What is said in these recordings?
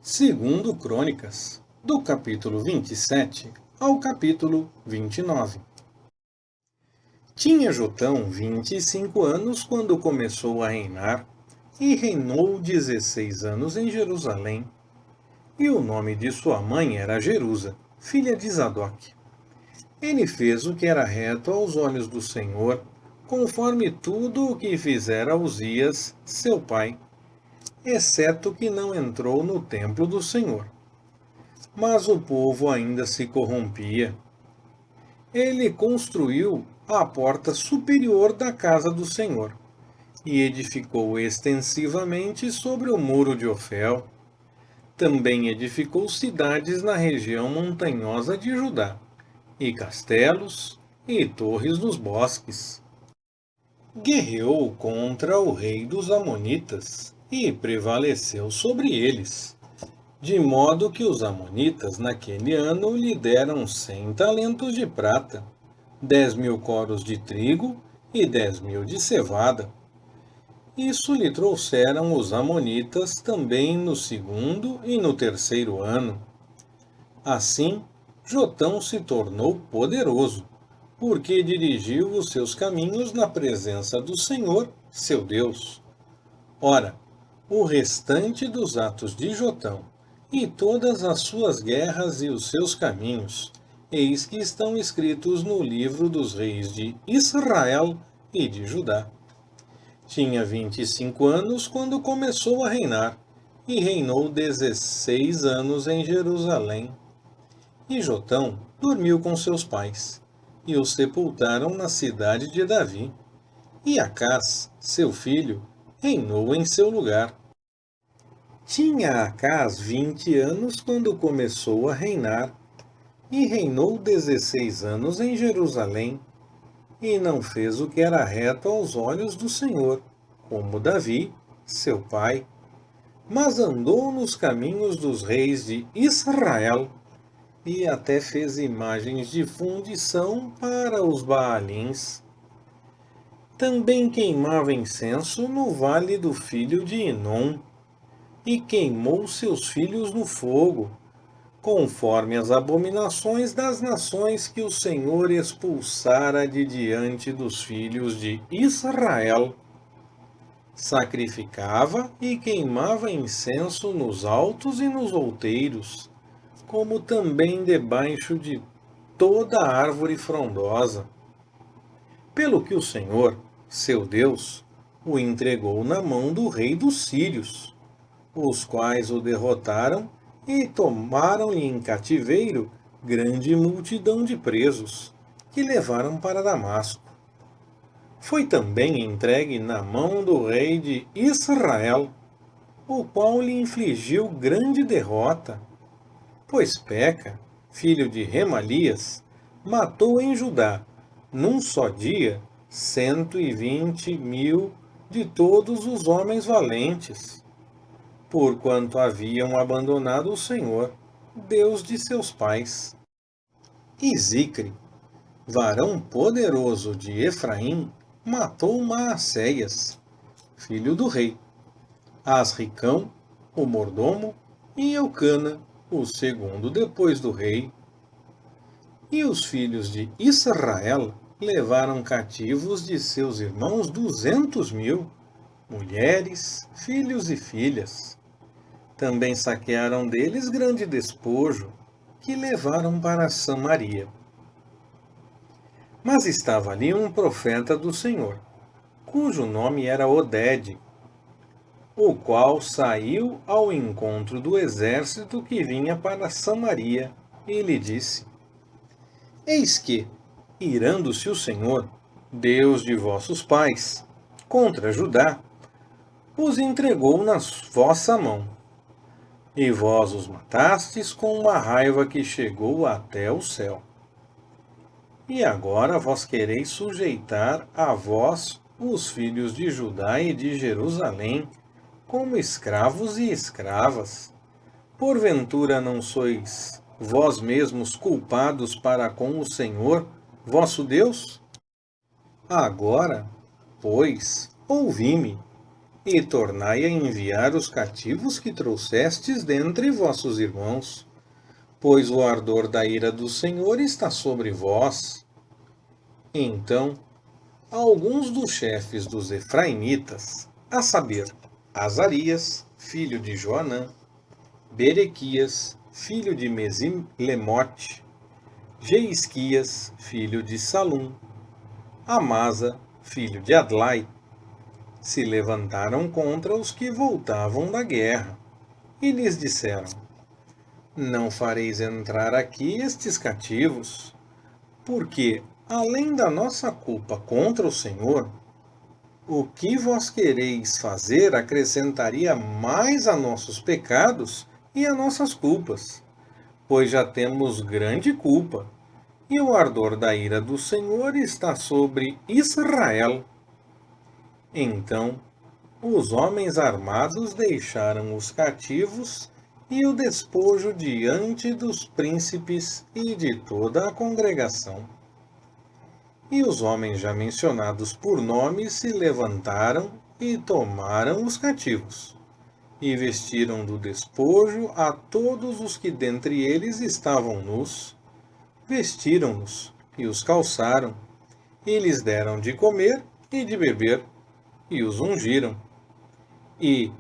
Segundo Crônicas, do capítulo 27 ao capítulo 29. Tinha Jotão 25 anos quando começou a reinar, e reinou 16 anos em Jerusalém. E o nome de sua mãe era Jerusa, filha de Zadok. Ele fez o que era reto aos olhos do Senhor, conforme tudo o que fizera Uzias, seu pai, exceto que não entrou no templo do Senhor. Mas o povo ainda se corrompia. Ele construiu a porta superior da casa do Senhor e edificou extensivamente sobre o muro de Ofel. Também edificou cidades na região montanhosa de Judá, e castelos, e torres nos bosques. Guerreou contra o rei dos Amonitas, e prevaleceu sobre eles, de modo que os amonitas naquele ano lhe deram 100 talentos de prata, 10.000 coros de trigo e 10.000 de cevada. Isso lhe trouxeram os amonitas também no segundo e no terceiro ano. Assim, Jotão se tornou poderoso, porque dirigiu os seus caminhos na presença do Senhor, seu Deus. Ora, o restante dos atos de Jotão, e todas as suas guerras e os seus caminhos, eis que estão escritos no livro dos reis de Israel e de Judá. Tinha 25 anos quando começou a reinar, e reinou 16 anos em Jerusalém. E Jotão dormiu com seus pais, e o sepultaram na cidade de Davi. E Acás, seu filho, reinou em seu lugar. Tinha Acás 20 anos quando começou a reinar, e reinou 16 anos em Jerusalém, e não fez o que era reto aos olhos do Senhor, como Davi, seu pai, mas andou nos caminhos dos reis de Israel, e até fez imagens de fundição para os Baalins. Também queimava incenso no vale do filho de Inom, e queimou seus filhos no fogo, conforme as abominações das nações que o Senhor expulsara de diante dos filhos de Israel. Sacrificava e queimava incenso nos altos e nos outeiros, como também debaixo de toda árvore frondosa. Pelo que o Senhor, seu Deus, o entregou na mão do rei dos sírios, os quais o derrotaram e tomaram-lhe em cativeiro grande multidão de presos, que levaram para Damasco. Foi também entregue na mão do rei de Israel, o qual lhe infligiu grande derrota, pois Peca, filho de Remalias, matou em Judá, num só dia, 120.000 de todos os homens valentes, porquanto haviam abandonado o Senhor, Deus de seus pais. E Zicre, varão poderoso de Efraim, matou Maacéias, filho do rei, Asricão, o mordomo, e Eucana, o segundo depois do rei. E os filhos de Israel levaram cativos de seus irmãos 200.000, mulheres, filhos e filhas. Também saquearam deles grande despojo, que levaram para Samaria. Mas estava ali um profeta do Senhor, cujo nome era Odede, o qual saiu ao encontro do exército que vinha para Samaria, e lhe disse: Eis que, irando-se o Senhor, Deus de vossos pais, contra Judá, os entregou na vossa mão, e vós os matastes com uma raiva que chegou até o céu. E agora vós quereis sujeitar a vós os filhos de Judá e de Jerusalém, como escravos e escravas. Porventura não sois vós mesmos culpados para com o Senhor, vosso Deus? Agora, pois, ouvi-me, e tornai a enviar os cativos que trouxestes dentre vossos irmãos, pois o ardor da ira do Senhor está sobre vós. Então, alguns dos chefes dos efraimitas, a saber, Azarias, filho de Joanã, Berequias, filho de Mesilemote, Jeisquias, filho de Salum, Amasa, filho de Adlai, se levantaram contra os que voltavam da guerra, e lhes disseram: Não fareis entrar aqui estes cativos, porque, além da nossa culpa contra o Senhor, o que vós quereis fazer acrescentaria mais a nossos pecados e a nossas culpas, pois já temos grande culpa, e o ardor da ira do Senhor está sobre Israel. Então, os homens armados deixaram os cativos e o despojo diante dos príncipes e de toda a congregação. E os homens já mencionados por nome se levantaram e tomaram os cativos, e vestiram do despojo a todos os que dentre eles estavam nus, vestiram-nos e os calçaram, e lhes deram de comer e de beber, e os ungiram. E,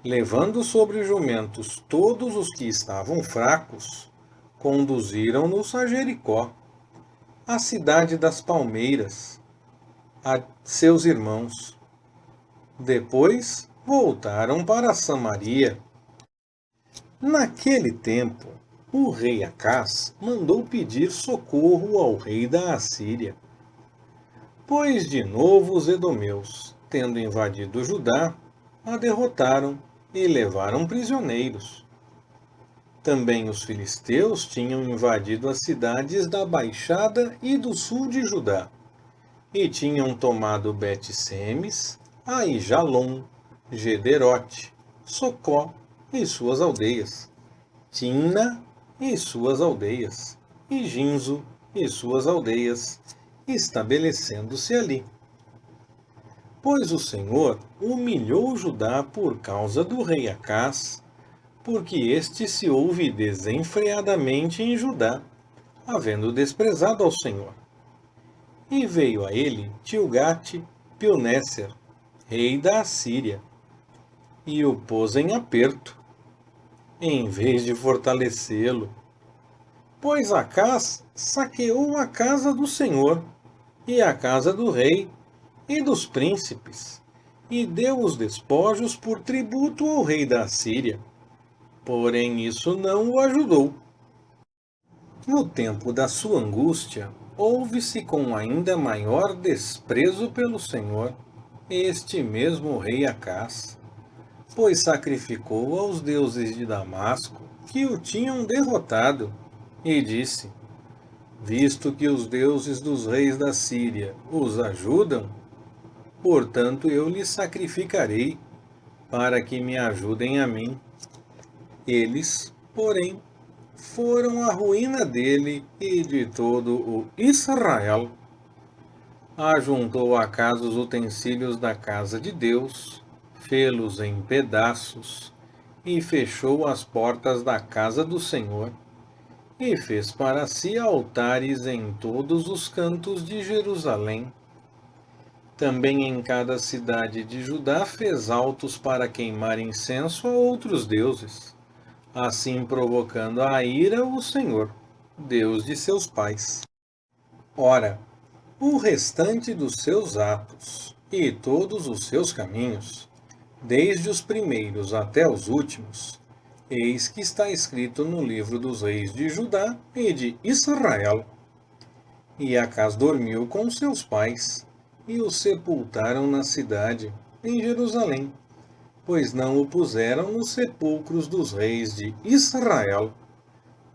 levando sobre jumentos todos os que estavam fracos, conduziram-nos a Jericó, a cidade das palmeiras, a seus irmãos. Depois voltaram para Samaria. Naquele tempo, o rei Acás mandou pedir socorro ao rei da Assíria, pois de novo os edomeus, tendo invadido Judá, a derrotaram e levaram prisioneiros. Também os filisteus tinham invadido as cidades da Baixada e do sul de Judá, e tinham tomado Bet-Semes, Aijalon, Gederote, Socó e suas aldeias, Timna e suas aldeias, e Ginzo e suas aldeias, estabelecendo-se ali. Pois o Senhor humilhou Judá por causa do rei Acás, porque este se ouve desenfreadamente em Judá, havendo desprezado ao Senhor. E veio a ele Tilgate-Pilnéser, rei da Assíria, e o pôs em aperto, em vez de fortalecê-lo. Pois Acás saqueou a casa do Senhor, e a casa do rei, e dos príncipes, e deu os despojos por tributo ao rei da Assíria. Porém isso não o ajudou. No tempo da sua angústia, houve-se com ainda maior desprezo pelo Senhor este mesmo rei Acás, pois sacrificou aos deuses de Damasco, que o tinham derrotado, e disse: Visto que os deuses dos reis da Síria os ajudam, portanto eu lhes sacrificarei, para que me ajudem a mim. Eles, porém, foram a ruína dele e de todo o Israel. Ajuntou Acás os utensílios da casa de Deus, fê-los em pedaços, e fechou as portas da casa do Senhor, e fez para si altares em todos os cantos de Jerusalém. Também em cada cidade de Judá fez altos para queimar incenso a outros deuses, assim provocando a ira o Senhor, Deus de seus pais. Ora, o restante dos seus atos e todos os seus caminhos, desde os primeiros até os últimos, eis que está escrito no livro dos reis de Judá e de Israel. E Acás dormiu com seus pais, e o sepultaram na cidade, em Jerusalém, pois não o puseram nos sepulcros dos reis de Israel.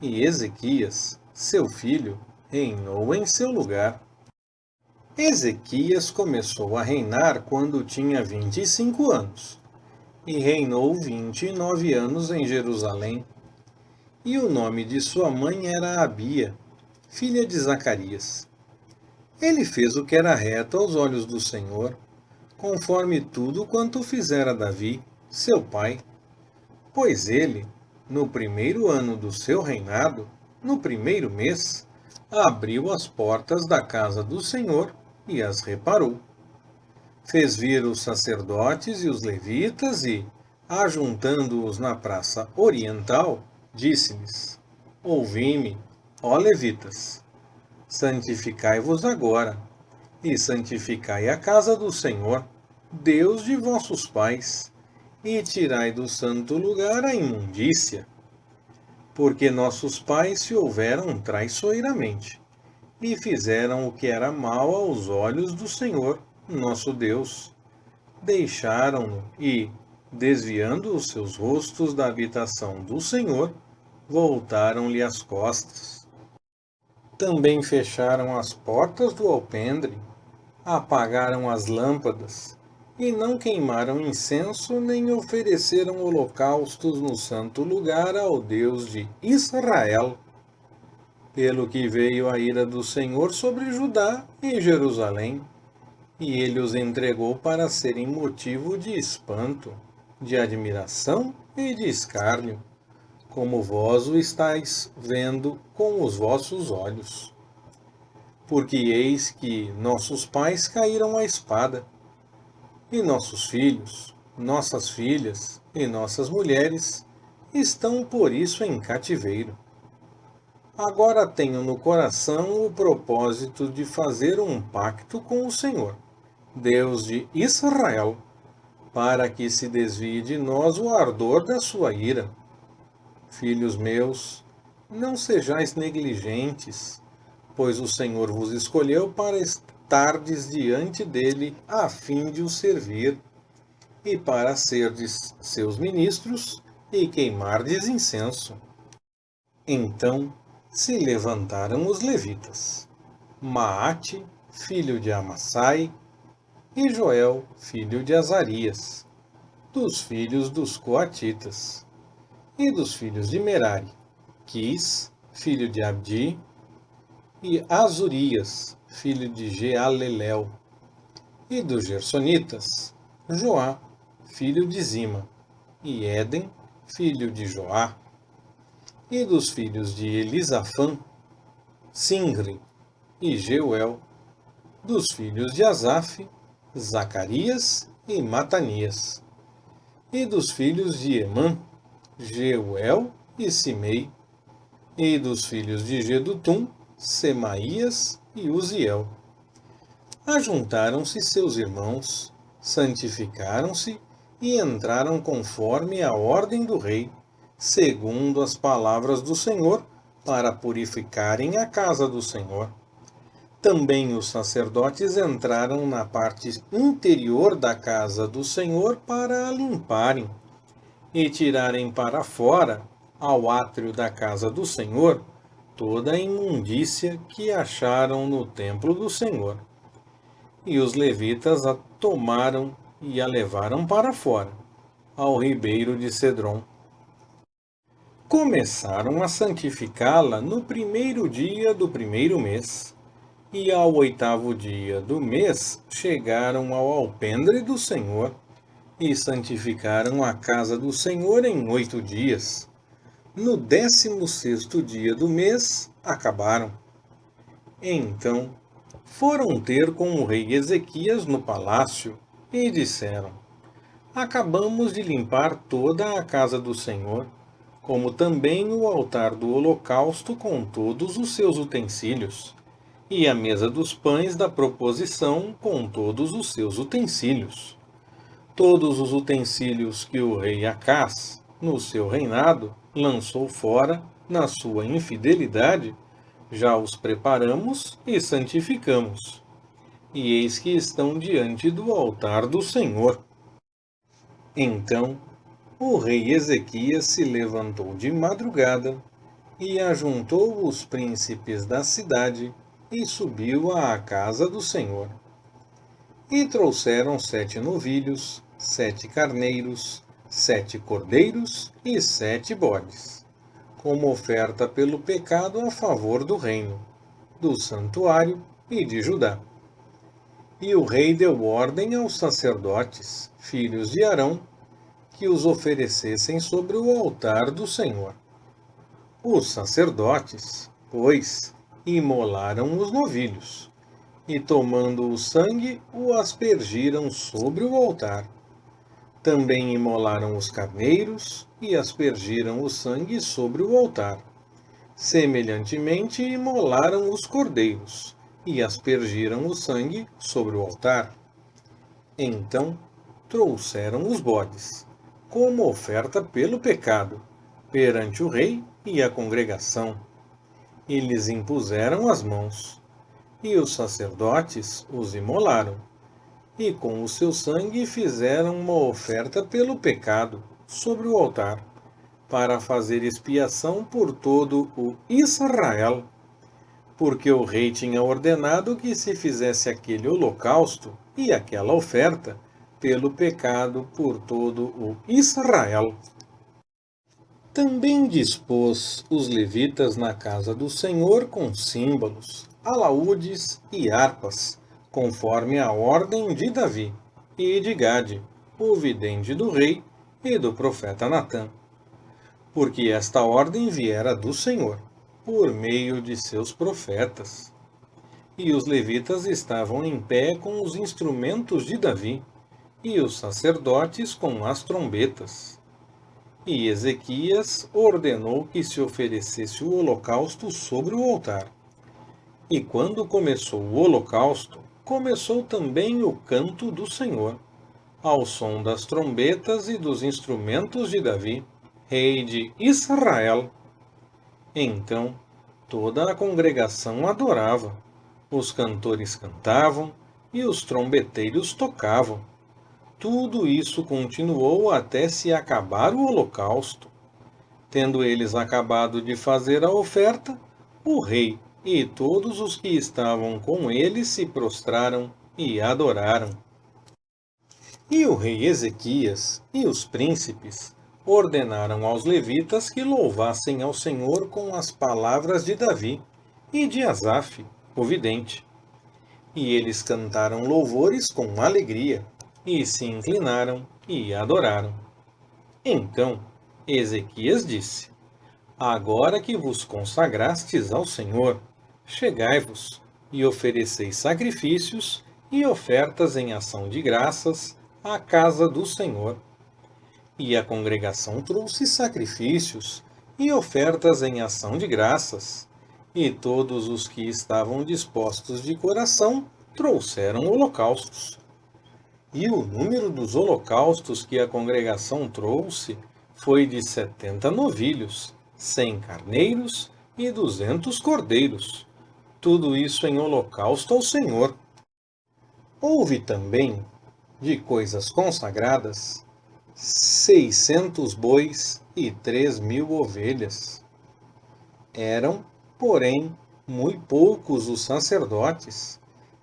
E Ezequias, seu filho, reinou em seu lugar. Ezequias começou a reinar quando tinha 25 anos, e reinou 29 anos em Jerusalém. E o nome de sua mãe era Abia, filha de Zacarias. Ele fez o que era reto aos olhos do Senhor, conforme tudo quanto fizera Davi, seu pai. Pois ele, no primeiro ano do seu reinado, no primeiro mês, abriu as portas da casa do Senhor e as reparou. Fez vir os sacerdotes e os levitas e, ajuntando-os na praça oriental, disse-lhes: Ouvi-me, ó levitas, santificai-vos agora, e santificai a casa do Senhor, Deus de vossos pais, e tirai do santo lugar a imundícia. Porque nossos pais se houveram traiçoeiramente, e fizeram o que era mal aos olhos do Senhor, nosso Deus. Deixaram-no e, desviando os seus rostos da habitação do Senhor, voltaram-lhe as costas. Também fecharam as portas do alpendre, apagaram as lâmpadas, e não queimaram incenso nem ofereceram holocaustos no santo lugar ao Deus de Israel. Pelo que veio a ira do Senhor sobre Judá e Jerusalém, e ele os entregou para serem motivo de espanto, de admiração e de escárnio, como vós o estáis vendo com os vossos olhos. Porque eis que nossos pais caíram à espada, e nossos filhos, nossas filhas e nossas mulheres estão por isso em cativeiro. Agora tenho no coração o propósito de fazer um pacto com o Senhor, Deus de Israel, para que se desvie de nós o ardor da sua ira. Filhos meus, não sejais negligentes, pois o Senhor vos escolheu para estardes diante dele a fim de o servir, e para serdes seus ministros e queimardes incenso. Então se levantaram os levitas, Maate, filho de Amassai, e Joel, filho de Azarias, dos filhos dos coatitas, e dos filhos de Merari, Quis, filho de Abdi, e Azurias, filho de Jealelel, e dos Gersonitas, Joá, filho de Zima, e Éden, filho de Joá, e dos filhos de Elisafã, Singri e Jeuel, dos filhos de Asaf, Zacarias e Matanias, e dos filhos de Emã, Jeuel e Simei, e dos filhos de Gedutum, Semaías e Uziel. Ajuntaram-se seus irmãos, santificaram-se e entraram conforme a ordem do rei, segundo as palavras do Senhor, para purificarem a casa do Senhor. Também os sacerdotes entraram na parte interior da casa do Senhor para a limparem, e tirarem para fora, ao átrio da casa do Senhor, toda a imundícia que acharam no templo do Senhor. E os levitas a tomaram e a levaram para fora, ao ribeiro de Cedron. Começaram a santificá-la no primeiro dia do primeiro mês, e ao 8º dia do mês chegaram ao alpendre do Senhor, e santificaram a casa do Senhor em 8 dias. No 16º dia do mês acabaram. Então foram ter com o rei Ezequias no palácio, e disseram: Acabamos de limpar toda a casa do Senhor, como também o altar do holocausto com todos os seus utensílios, e a mesa dos pães da proposição com todos os seus utensílios. Todos os utensílios que o rei Acás, no seu reinado, lançou fora, na sua infidelidade, já os preparamos e santificamos. E eis que estão diante do altar do Senhor. Então o rei Ezequias se levantou de madrugada e ajuntou os príncipes da cidade e subiu à casa do Senhor. E trouxeram 7 novilhos, 7 carneiros, 7 cordeiros e 7 bodes, como oferta pelo pecado a favor do reino, do santuário e de Judá. E o rei deu ordem aos sacerdotes, filhos de Arão, que os oferecessem sobre o altar do Senhor. Os sacerdotes, pois, imolaram os novilhos, e tomando o sangue, o aspergiram sobre o altar. Também imolaram os carneiros, e aspergiram o sangue sobre o altar. Semelhantemente, imolaram os cordeiros, e aspergiram o sangue sobre o altar. Então, trouxeram os bodes, como oferta pelo pecado, perante o rei e a congregação, e lhes impuseram as mãos. E os sacerdotes os imolaram, e com o seu sangue fizeram uma oferta pelo pecado sobre o altar, para fazer expiação por todo o Israel, porque o rei tinha ordenado que se fizesse aquele holocausto e aquela oferta pelo pecado por todo o Israel. Também dispôs os levitas na casa do Senhor com símbolos, alaúdes e harpas, conforme a ordem de Davi e de Gade, o vidente do rei, e do profeta Natã, porque esta ordem viera do Senhor, por meio de seus profetas. E os levitas estavam em pé com os instrumentos de Davi, e os sacerdotes com as trombetas. E Ezequias ordenou que se oferecesse o holocausto sobre o altar. E quando começou o holocausto, começou também o canto do Senhor, ao som das trombetas e dos instrumentos de Davi, rei de Israel. Então toda a congregação adorava, os cantores cantavam e os trombeteiros tocavam. Tudo isso continuou até se acabar o holocausto. Tendo eles acabado de fazer a oferta, o rei e todos os que estavam com ele se prostraram e adoraram. E o rei Ezequias e os príncipes ordenaram aos levitas que louvassem ao Senhor com as palavras de Davi e de Asaf, o vidente. E eles cantaram louvores com alegria, e se inclinaram e adoraram. Então Ezequias disse: Agora que vos consagrastes ao Senhor, chegai-vos e ofereceis sacrifícios e ofertas em ação de graças à casa do Senhor. E a congregação trouxe sacrifícios e ofertas em ação de graças, e todos os que estavam dispostos de coração trouxeram holocaustos. E o número dos holocaustos que a congregação trouxe foi de 70 novilhos, 100 carneiros e 200 cordeiros. Tudo isso em holocausto ao Senhor. Houve também, de coisas consagradas, 600 bois e 3.000 ovelhas. Eram, porém, muito poucos os sacerdotes,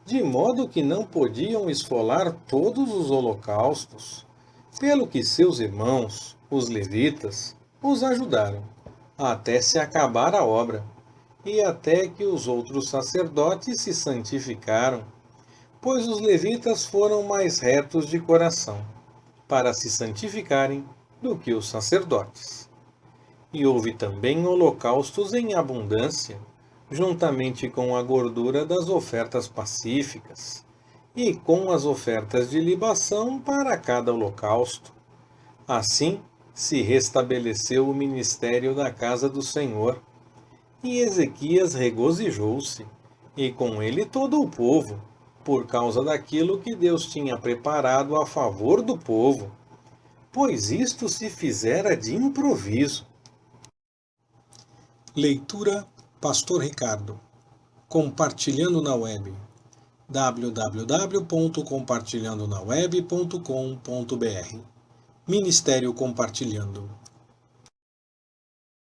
de modo que não podiam esfolar todos os holocaustos, pelo que seus irmãos, os levitas, os ajudaram, até se acabar a obra, e até que os outros sacerdotes se santificaram, pois os levitas foram mais retos de coração, para se santificarem, do que os sacerdotes. E houve também holocaustos em abundância, juntamente com a gordura das ofertas pacíficas, e com as ofertas de libação para cada holocausto. Assim se restabeleceu o ministério da casa do Senhor. E Ezequias regozijou-se, e com ele todo o povo, por causa daquilo que Deus tinha preparado a favor do povo, pois isto se fizera de improviso. Leitura Pastor Ricardo. Compartilhando na web. www.compartilhandonaweb.com.br. Ministério Compartilhando.